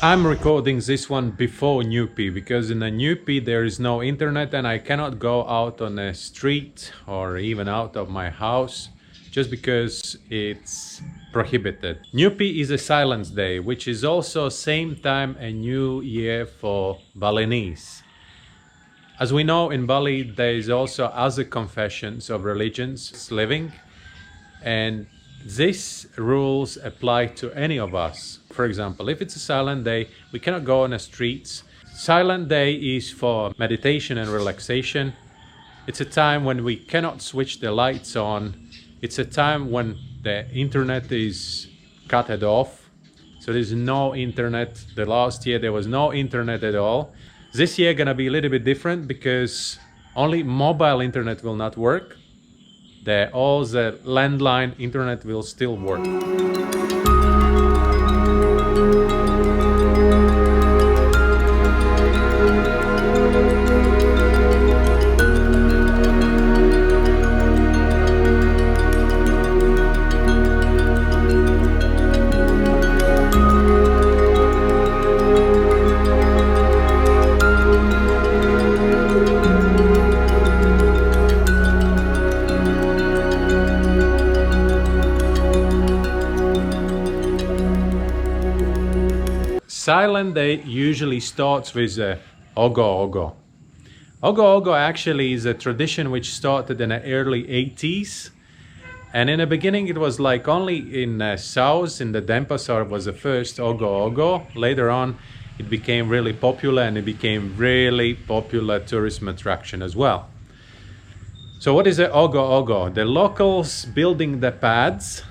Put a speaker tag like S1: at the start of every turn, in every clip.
S1: I'm recording this one before Nyepi because in the Nyepi there is no internet and I cannot go out on the street or even out of my house just because it's prohibited. Nyepi is a silence day, which is also same time a new year for Balinese. As we know, in Bali there is also other confessions of religions living, and these rules apply to any of us. For example, if it's a silent day, we cannot go on the streets. Silent day is for meditation and relaxation. It's a time when we cannot switch the lights on. It's a time when the internet is cut off. So there's no internet. The last year there was no internet at all. This year gonna be a little bit different because only mobile internet will not work. All the landline internet will still work. Silent day usually starts with Ogoh Ogoh. Ogoh Ogoh actually is a tradition which started in the early 80s. And in the beginning it was like only in south, in the Denpasar was the first Ogoh Ogoh. Later on it became really popular and it became really popular tourism attraction as well. So what is the Ogoh Ogoh? The locals building the pads,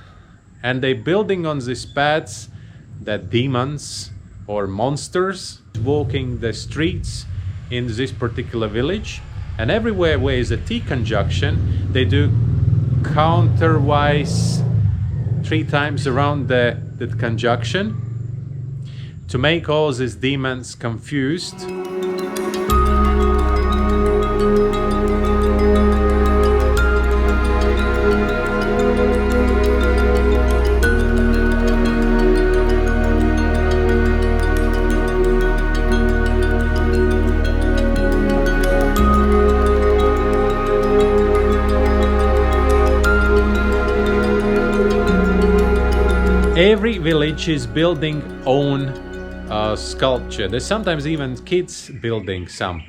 S1: and they building on these pads the demons or monsters walking the streets in this particular village. And everywhere where is a T conjunction, they do counterwise 3 times around the conjunction to make all these demons confused. Every village is building own sculpture. There's sometimes even kids building some.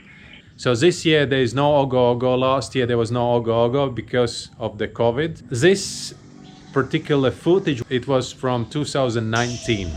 S1: So this year there is no Ogoh Ogoh. Last year there was no Ogoh Ogoh because of the COVID. This particular footage, it was from 2019.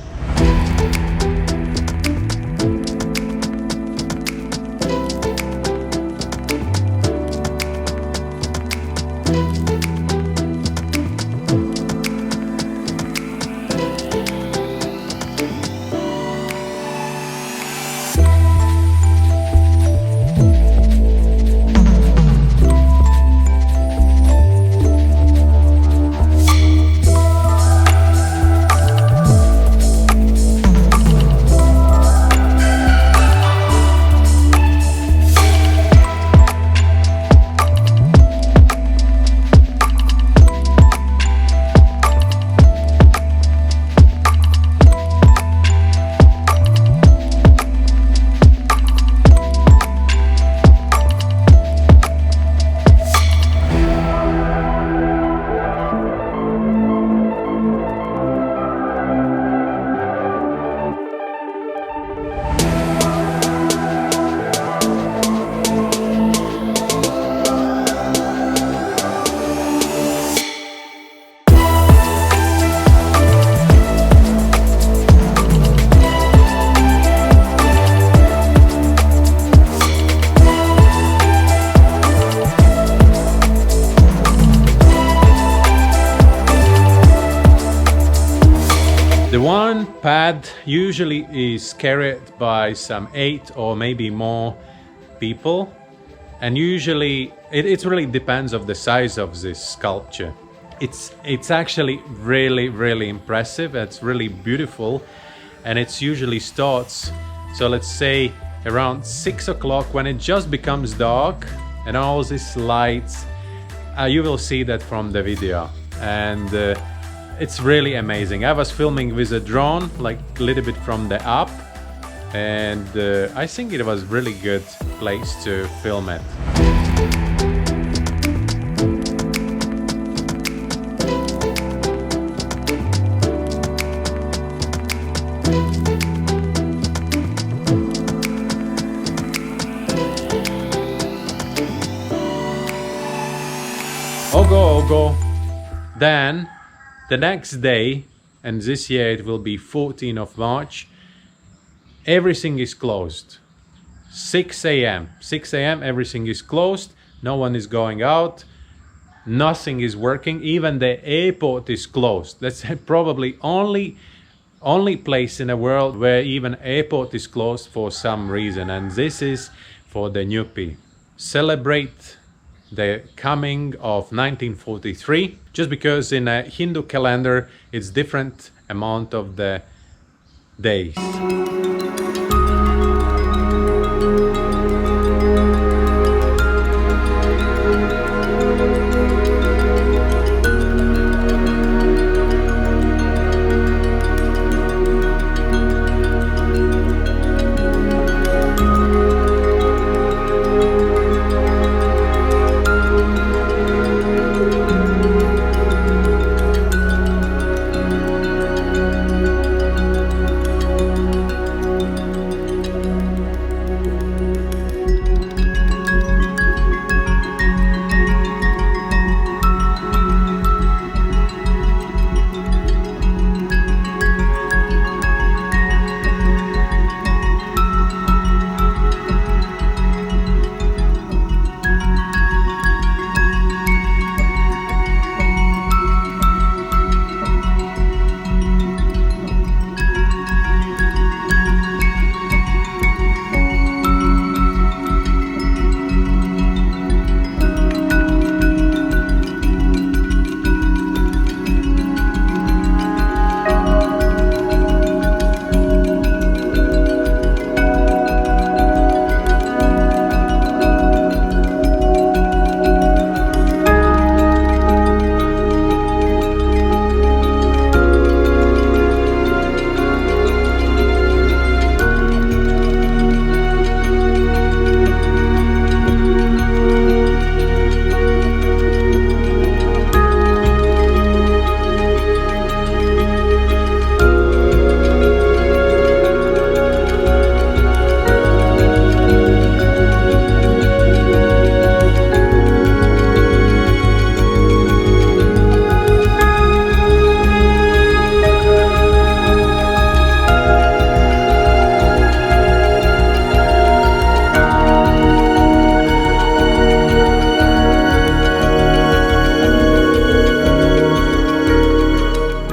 S1: The one pad usually is carried by some 8 or maybe more people, and usually it really depends of the size of this sculpture. It's actually really impressive. It's really beautiful, and it usually starts, so let's say around 6 o'clock, when it just becomes dark and all these lights. You will see that from the video, and it's really amazing. I was filming with a drone, like a little bit from the up, and I think it was really good place to film it. Ogoh Ogoh. Then the next day, and this year it will be 14th of March, everything is closed. 6 a.m. 6 a.m. everything is closed. No one is going out. Nothing is working. Even the airport is closed. That's probably only place in the world where even airport is closed for some reason. And this is for the Nyepi. Celebrate the coming of 1943, just because in a Hindu calendar it's different amount of the days.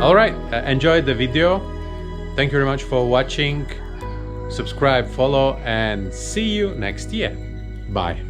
S1: Alright, enjoyed the video. Thank you very much for watching. Subscribe, follow, and see you next year. Bye.